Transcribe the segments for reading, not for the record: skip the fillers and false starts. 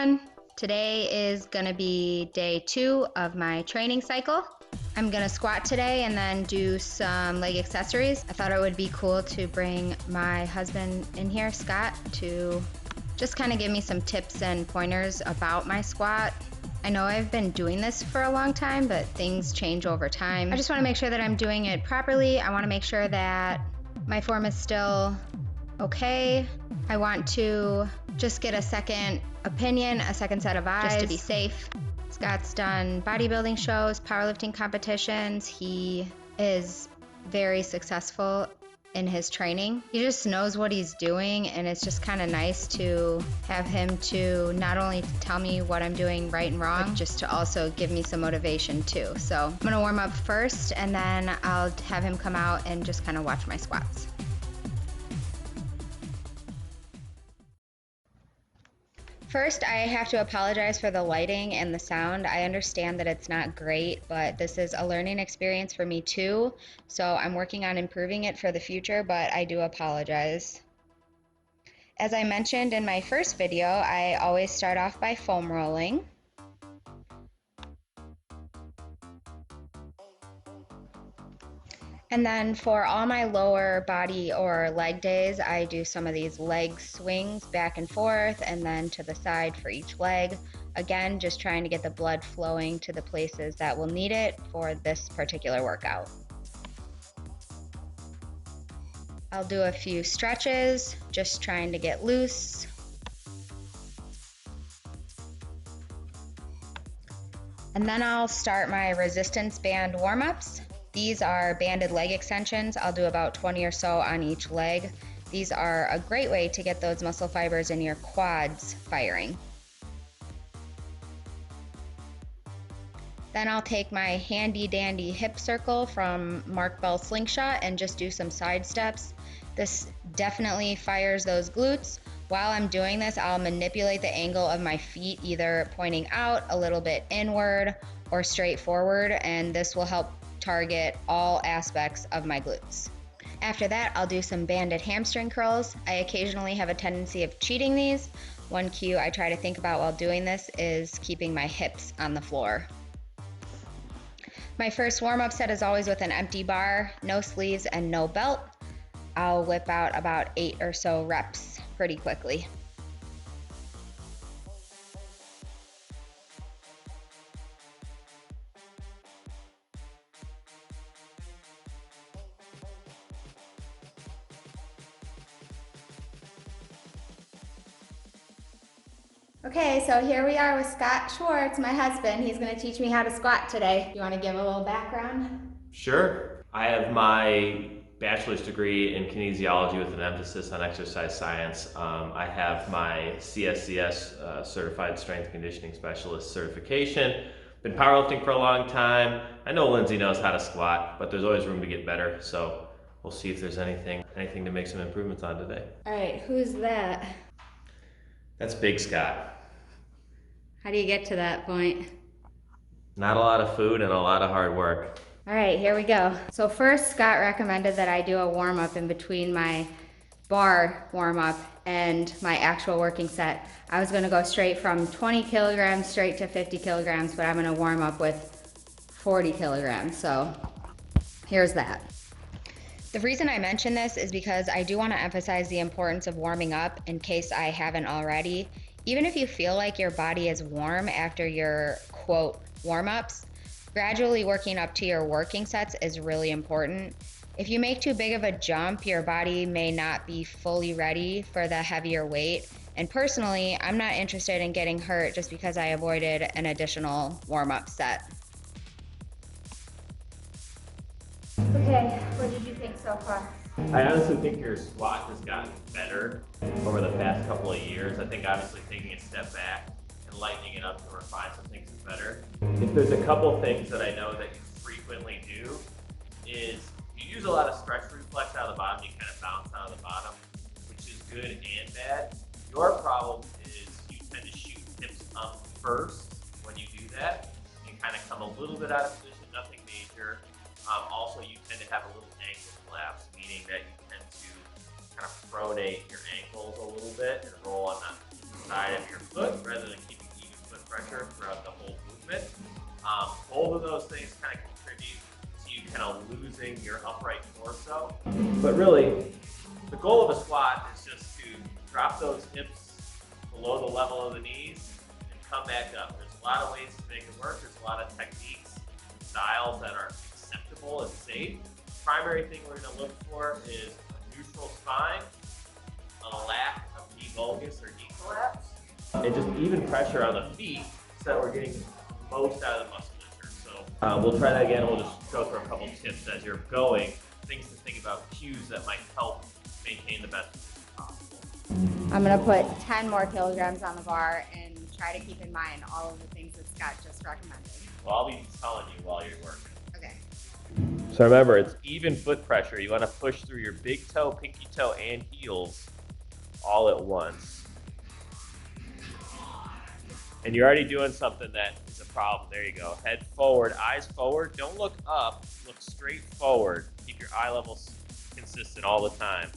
everyone. Today is gonna be day 2 of my training cycle. I'm gonna squat today and then do some leg accessories. I thought it would be cool to bring my husband in here, Scott, to just kind of give me some tips and pointers about my squat. I know I've been doing this for a long time, but things change over time. I just wanna make sure that I'm doing it properly. I wanna make sure that my form is still okay. I want to just get a second opinion, a second set of eyes, just to be safe. Scott's done bodybuilding shows, powerlifting competitions. He is very successful in his training. He just knows what he's doing, and it's just kind of nice to have him to not only tell me what I'm doing right and wrong, but just to also give me some motivation too. So I'm gonna warm up first, and then I'll have him come out and just kind of watch my squats. First, I have to apologize for the lighting and the sound. I understand that it's not great, but this is a learning experience for me too. So I'm working on improving it for the future, but I do apologize. As I mentioned in my first video, I always start off by foam rolling. And then for all my lower body or leg days, I do some of these leg swings back and forth and then to the side for each leg. Again, just trying to get the blood flowing to the places that will need it for this particular workout. I'll do a few stretches, just trying to get loose. And then I'll start my resistance band warm-ups. These are banded leg extensions. I'll do about 20 or so on each leg. These are a great way to get those muscle fibers in your quads firing. Then I'll take my handy dandy hip circle from Mark Bell Slingshot and just do some side steps. This definitely fires those glutes. While I'm doing this, I'll manipulate the angle of my feet, either pointing out a little bit inward or straight forward, and this will help target all aspects of my glutes. After that, I'll do some banded hamstring curls. I occasionally have a tendency of cheating these. One cue I try to think about while doing this is keeping my hips on the floor. My first warm-up set is always with an empty bar, no sleeves, and no belt. I'll whip out about 8 or so reps pretty quickly. Okay, so here we are with Scott Schwartz, my husband. He's going to teach me how to squat today. You want to give a little background? Sure. I have my bachelor's degree in kinesiology with an emphasis on exercise science. I have my CSCS, Certified Strength Conditioning Specialist certification. Been powerlifting for a long time. I know Lindsay knows how to squat, but there's always room to get better. So we'll see if there's anything to make some improvements on today. All right, who's that? That's Big Scott. How do you get to that point? Not a lot of food and a lot of hard work. All right, here we go. So first, Scott recommended that I do a warm-up in between my bar warm-up and my actual working set. I was gonna go straight from 20 kilograms straight to 50 kilograms, but I'm gonna warm up with 40 kilograms, so here's that. The reason I mention this is because I do want to emphasize the importance of warming up in case I haven't already. Even if you feel like your body is warm after your, quote, warm-ups, gradually working up to your working sets is really important. If you make too big of a jump, your body may not be fully ready for the heavier weight. And personally, I'm not interested in getting hurt just because I avoided an additional warm-up set. Okay, what did you think so far? I honestly think your squat has gotten better over the past couple of years. I think obviously taking a step back and lightening it up to refine some things is better. If there's a couple things that I know that you frequently do is you use a lot of stretch reflex out of the bottom, you kind of bounce out of the bottom, which is good and bad. Your problem is you tend to shoot hips up first when you do that. You kind of come a little bit out of position, nothing major. Also, you tend to have a little ankle collapse, meaning that you tend to kind of pronate your ankles a little bit and roll on the side of your foot rather than keep pressure throughout the whole movement. Both of those things kind of contribute to you kind of losing your upright torso. But really, the goal of a squat is just to drop those hips below the level of the knees and come back up. There's a lot of ways to make it work. There's a lot of techniques and styles that are acceptable and safe. The primary thing we're going to look for is a neutral spine, a lack of knee valgus or knee collapse, and just even pressure on the feet so that we're getting most out of the musculature. So we'll try that again. We'll just go through a couple tips as you're going, things to think about, cues that might help maintain the best position possible. I'm gonna put 10 more kilograms on the bar and try to keep in mind all of the things that Scott just recommended. Well, I'll be telling you while you're working. Okay. So remember, it's even foot pressure. You want to push through your big toe, pinky toe, and heels all at once. And you're already doing something that is a problem. There you go. Head forward, eyes forward. Don't look up. Look straight forward. Keep your eye levels consistent all the time.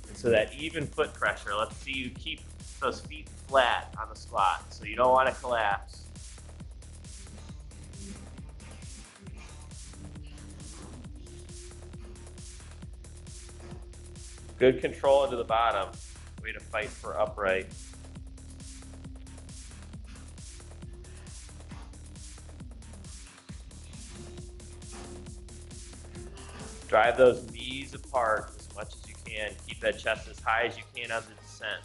And so that even foot pressure, let's see you keep those feet flat on the squat. So you don't want to collapse. Good control into the bottom. Way to fight for upright. Drive those knees apart as much as you can. Keep that chest as high as you can on the descent.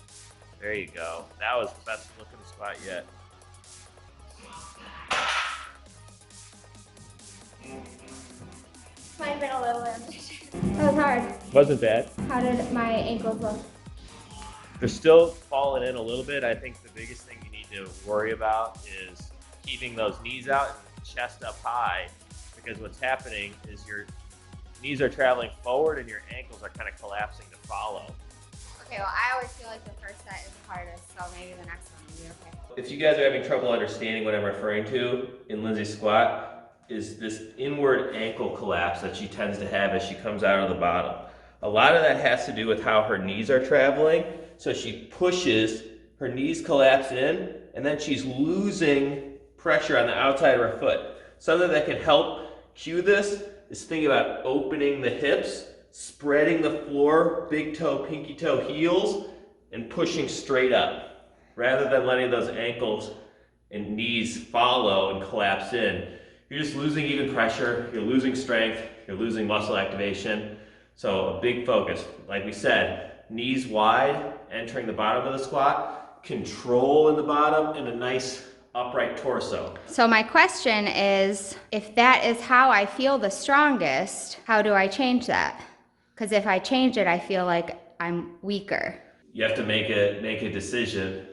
There you go. That was the best looking squat yet. Might have been a little ambitious. That was hard. Wasn't bad. How did my ankles look? They're still falling in a little bit. I think the biggest thing you need to worry about is keeping those knees out and chest up high, because what's happening is your knees are traveling forward and your ankles are kind of collapsing to follow. Okay, well, I always feel like the first set is the hardest, so maybe the next one will be okay. If you guys are having trouble understanding what I'm referring to in Lindsay's squat, is this inward ankle collapse that she tends to have as she comes out of the bottom. A lot of that has to do with how her knees are traveling. So she pushes, her knees collapse in, and then she's losing pressure on the outside of her foot. Something that can help cue this is think about opening the hips, spreading the floor, big toe, pinky toe, heels, and pushing straight up, rather than letting those ankles and knees follow and collapse in. You're just losing even pressure, you're losing strength, you're losing muscle activation. So a big focus, like we said, knees wide, entering the bottom of the squat, control in the bottom, and a nice upright torso. So my question is, if that is how I feel the strongest, how do I change that? Because if I change it, I feel like I'm weaker. You have to make a decision.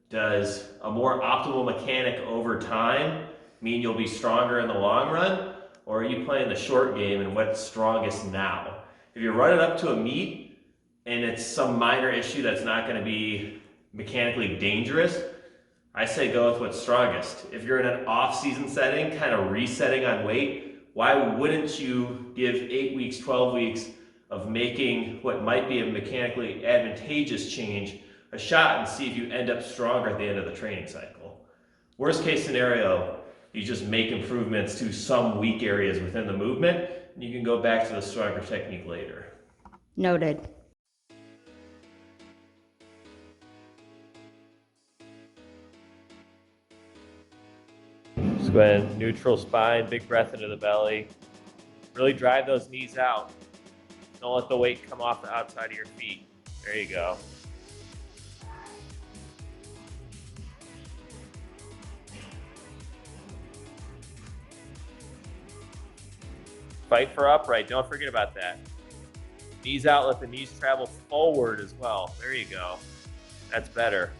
Does a more optimal mechanic over time mean you'll be stronger in the long run? Or are you playing the short game and what's strongest now? If you're running up to a meet and it's some minor issue that's not going to be mechanically dangerous, I say go with what's strongest. If you're in an off-season setting, kind of resetting on weight, why wouldn't you give 8 weeks, 12 weeks of making what might be a mechanically advantageous change a shot and see if you end up stronger at the end of the training cycle? Worst case scenario, you just make improvements to some weak areas within the movement, and you can go back to the stronger technique later. Noted. Just go ahead, neutral spine, big breath into the belly. Really drive those knees out. Don't let the weight come off the outside of your feet. There you go. Fight for upright, don't forget about that. Knees out, let the knees travel forward as well. There you go. That's better.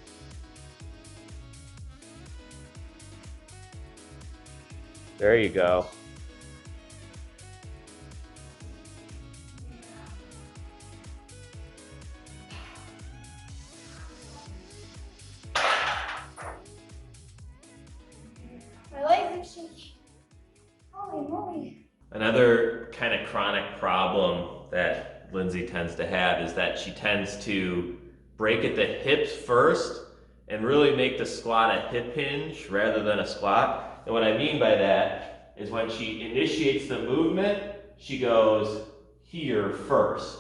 There you go. My legs are shaking. Holy moly. Another kind of chronic problem that Lindsay tends to have is that she tends to break at the hips first and really make the squat a hip hinge rather than a squat. And what I mean by that is when she initiates the movement, she goes here first.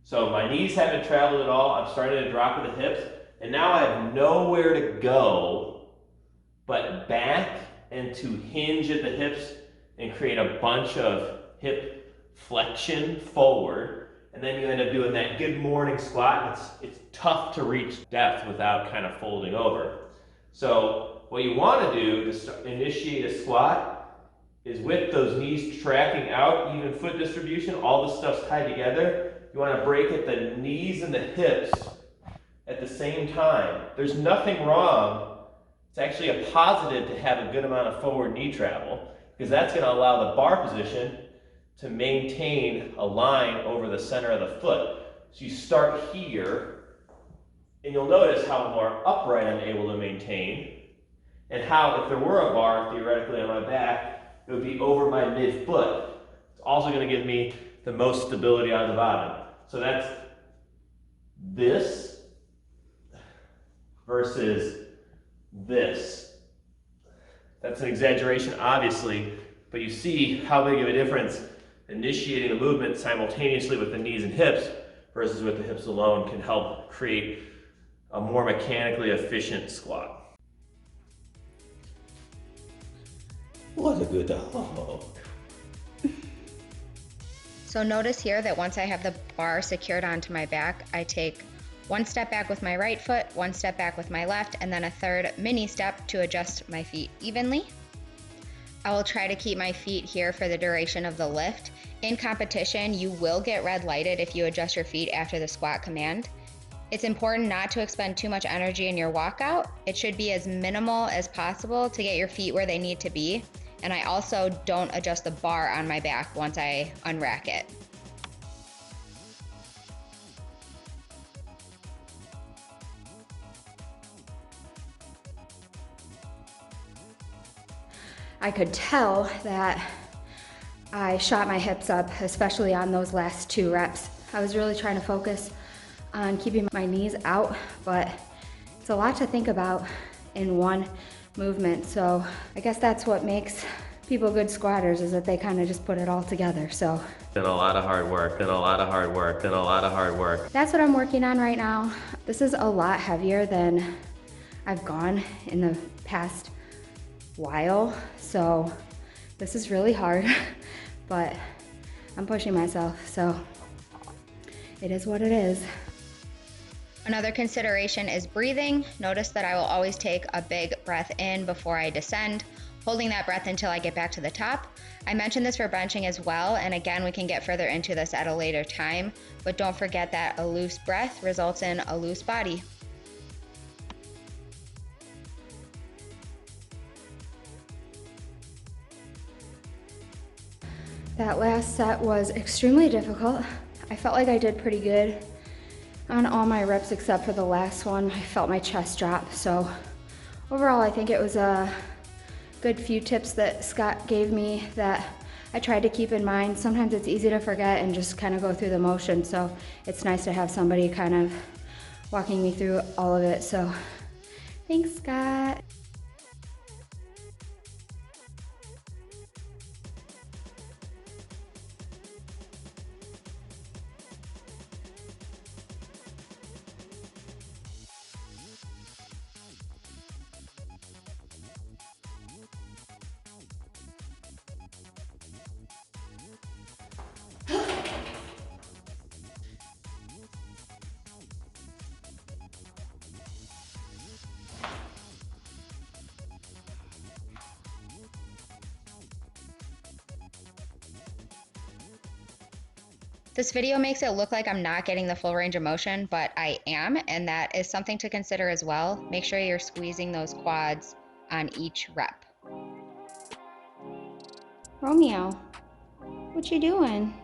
So my knees haven't traveled at all. I'm starting to drop with the hips, and now I have nowhere to go but back and to hinge at the hips and create a bunch of hip flexion forward. And then you end up doing that good morning squat. It's tough to reach depth without kind of folding over. So what you want to do to initiate a squat is with those knees tracking out, even foot distribution, all the stuff's tied together. You want to break at the knees and the hips at the same time. There's nothing wrong. It's actually a positive to have a good amount of forward knee travel, because that's going to allow the bar position to maintain a line over the center of the foot. So you start here, and you'll notice how more upright I'm able to maintain, and how if there were a bar theoretically on my back, it would be over my mid-foot. It's also going to give me the most stability on the bottom. So that's this versus this. That's an exaggeration, obviously, but you see how big of a difference initiating the movement simultaneously with the knees and hips versus with the hips alone can help create a more mechanically efficient squat. What a good dog. So notice here that once I have the bar secured onto my back, I take one step back with my right foot, one step back with my left, and then a third mini step to adjust my feet evenly. I will try to keep my feet here for the duration of the lift. In competition, you will get red lighted if you adjust your feet after the squat command. It's important not to expend too much energy in your walkout. It should be as minimal as possible to get your feet where they need to be. And I also don't adjust the bar on my back once I unrack it. I could tell that I shot my hips up, especially on those last 2 reps. I was really trying to focus on keeping my knees out, but it's a lot to think about in one movement. So I guess that's what makes people good squatters, is that they kind of just put it all together. So Been a lot of hard work, been a lot of hard work, been a lot of hard work. That's what I'm working on right now. This is a lot heavier than I've gone in the past while. So this is really hard, but I'm pushing myself. So it is what it is. Another consideration is breathing. Notice that I will always take a big breath in before I descend, holding that breath until I get back to the top. I mentioned this for benching as well, and again, we can get further into this at a later time, but don't forget that a loose breath results in a loose body. That last set was extremely difficult. I felt like I did pretty good on all my reps except for the last one. I felt my chest drop. So overall, I think it was a good few tips that Scott gave me that I tried to keep in mind. Sometimes it's easy to forget and just kind of go through the motion. So it's nice to have somebody kind of walking me through all of it. So thanks, Scott. This video makes it look like I'm not getting the full range of motion, but I am, and that is something to consider as well. Make sure you're squeezing those quads on each rep. Romeo, what you doing?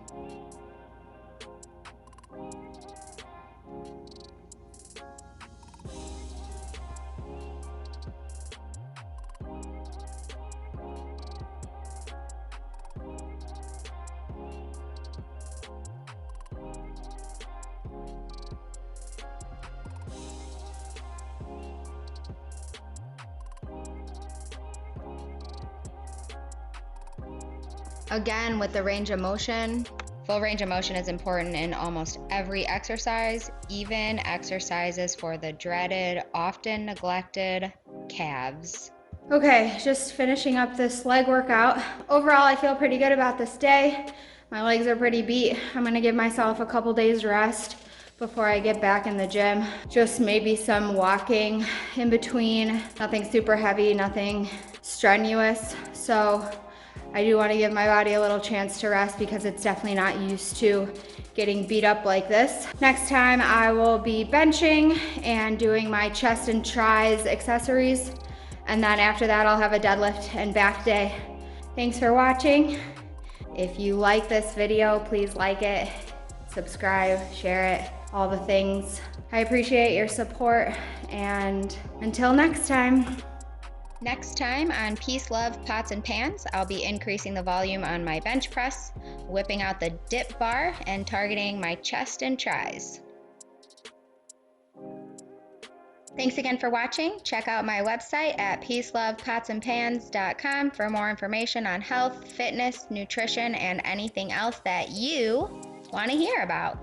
Again, with the range of motion, full range of motion is important in almost every exercise, even exercises for the dreaded, often neglected calves. Okay, just finishing up this leg workout. Overall, I feel pretty good about this day. My legs are pretty beat. I'm gonna give myself a couple days rest before I get back in the gym. Just maybe some walking in between. Nothing super heavy, nothing strenuous. So I do want to give my body a little chance to rest because it's definitely not used to getting beat up like this. Next time I will be benching and doing my chest and tris accessories. And then after that, I'll have a deadlift and back day. Thanks for watching. If you like this video, please like it, subscribe, share it, all the things. I appreciate your support, and until next time. Next time on Peace, Love, Pots and Pans, I'll be increasing the volume on my bench press, whipping out the dip bar, and targeting my chest and tris. Thanks again for watching. Check out my website at peacelovepotsandpans.com for more information on health, fitness, nutrition, and anything else that you want to hear about.